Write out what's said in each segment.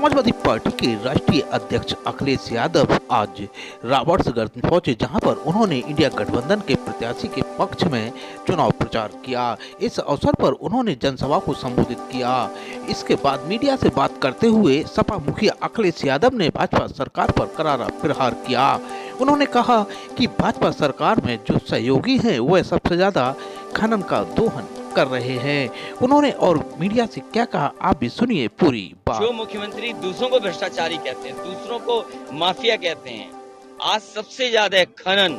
Samajwadi party के राष्ट्रीय अध्यक्ष अखिलेश यादव आज राबर्ट्सगंज पहुंचे, जहां पर उन्होंने इंडिया गठबंधन के प्रत्याशी के पक्ष में चुनाव प्रचार किया। इस अवसर पर उन्होंने जनसभा को संबोधित किया। इसके बाद मीडिया से बात करते हुए सपा मुखिया अखिलेश यादव ने भाजपा सरकार पर करारा प्रहार किया। उन्होंने कहा कि भाजपा सरकार में जो सहयोगी हैं वह सबसे ज्यादा खनन का दोहन कर रहे हैं। उन्होंने और मीडिया से क्या कहा, आप भी सुनिए पूरी बात। जो मुख्यमंत्री दूसरों को भ्रष्टाचारी कहते हैं, दूसरों को माफिया कहते हैं, आज सबसे ज्यादा खनन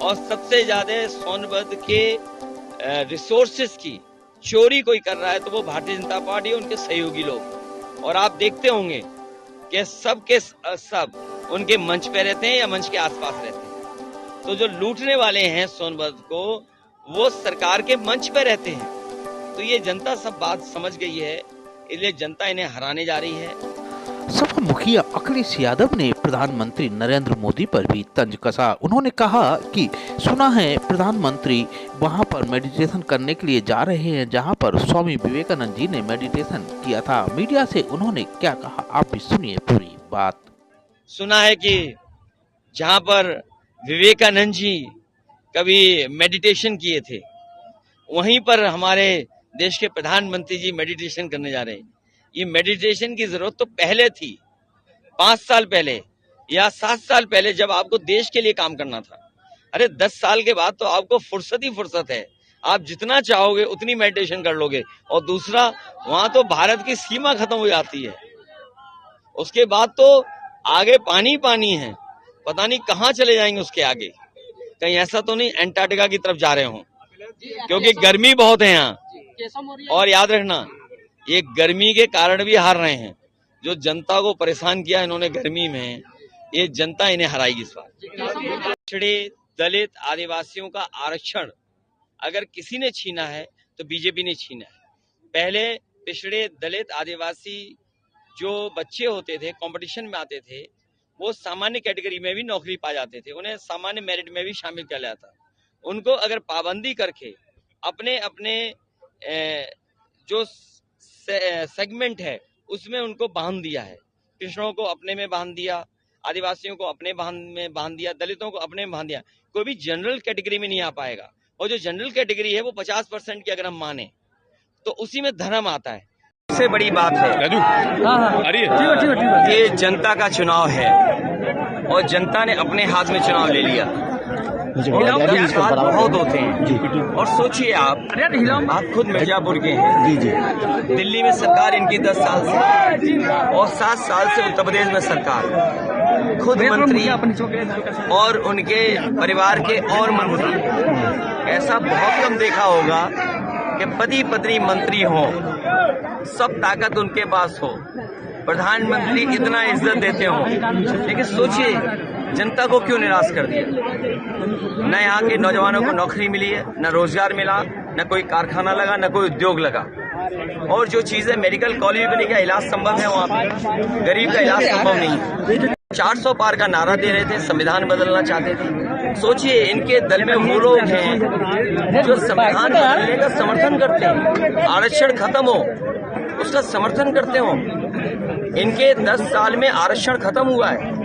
और सबसे ज्यादा सोनभद्र के रिसोर्सेज की चोरी कोई कर रहा है तो वो भारतीय जनता पार्टी, उनके सहयोगी लोग। और आप देखते होंगे कि सब के सब उनके मंच पे रहते हैं या मंच के आसपास रहते हैं। तो जो लूटने वाले हैं सोनभद्र को, वो सरकार के मंच पे रहते हैं। तो ये जनता सब बात समझ गई है, इसलिए जनता इन्हें हराने जा रही है। सपा मुखिया अखिलेश यादव ने प्रधानमंत्री नरेंद्र मोदी पर भी तंज कसा। उन्होंने कहा कि सुना है प्रधानमंत्री वहां पर मेडिटेशन करने के लिए जा रहे हैं, जहां पर स्वामी विवेकानंद जी ने मेडिटेशन किया था। मीडिया से उन्होंने क्या कहा, आप भी सुनिए पूरी बात। सुना है कि जहां पर विवेकानंद जी कभी मेडिटेशन किए थे, वहीं पर हमारे देश के प्रधानमंत्री जी मेडिटेशन करने जा रहे हैं। ये मेडिटेशन की जरूरत तो पहले थी, 5 साल पहले या 7 साल पहले, जब आपको देश के लिए काम करना था। अरे 10 साल के बाद तो आपको फुर्सत ही फुर्सत है, आप जितना चाहोगे उतनी मेडिटेशन कर लोगे। और दूसरा, वहां तो भारत की सीमा खत्म हो जाती है, उसके बाद तो आगे पानी पानी है, पता नहीं कहाँ चले जाएंगे उसके आगे। कहीं ऐसा तो नहीं अंटार्कटिका की तरफ जा रहे हो, क्योंकि गर्मी बहुत है यहाँ। और याद रखना, ये गर्मी के कारण भी हार रहे हैं। जो जनता को परेशान किया इन्होंने गर्मी में, ये जनता इन्हें हराएगी इस बार। पिछड़े दलित आदिवासियों का आरक्षण अगर किसी ने छीना है तो बीजेपी ने छीना है। पहले पिछड़े दलित आदिवासी जो बच्चे होते थे, कंपटीशन में आते थे, वो सामान्य कैटेगरी में भी नौकरी पा जाते थे, उन्हें सामान्य मेरिट में भी शामिल किया जाता। उनको अगर पाबंदी करके अपने अपने जो सेगमेंट है उसमें उनको बांध दिया है। पिछड़ों को अपने में बांध दिया, आदिवासियों को अपने में बांध दिया, दलितों को अपने में बांध दिया। कोई भी जनरल कैटेगरी में नहीं आ पाएगा। और जो जनरल कैटेगरी है वो 50% की अगर हम माने तो उसी में धर्म आता है। सबसे बड़ी बात है ये जनता का चुनाव है और जनता ने अपने हाथ में चुनाव ले लिया। बहुत होते हैं। और सोचिए आप खुद मिर्जापुर के हैं, दिल्ली में सरकार इनकी 10 साल से और 7 साल से उत्तर प्रदेश में सरकार, खुद मंत्री और उनके परिवार के और मंत्री। ऐसा बहुत कम देखा होगा कि पति पत्नी मंत्री हो, सब ताकत उनके पास हो, प्रधानमंत्री इतना इज्जत देते हो, लेकिन सोचिए जनता को क्यों निराश कर दिया। न यहाँ के नौजवानों को नौकरी मिली है, न रोजगार मिला, न कोई कारखाना लगा, न कोई उद्योग लगा। और जो चीजें मेडिकल कॉलेज बने का इलाज संभव है, वहाँ पे गरीब का इलाज संभव नहीं है। 400 पार का नारा दे रहे थे, संविधान बदलना चाहते थे। सोचिए इनके दल में वो लोग हैं जो संविधान बदलने का समर्थन करते हैं, आरक्षण खत्म हो उसका समर्थन करते हो। इनके 10 साल में आरक्षण खत्म हुआ है।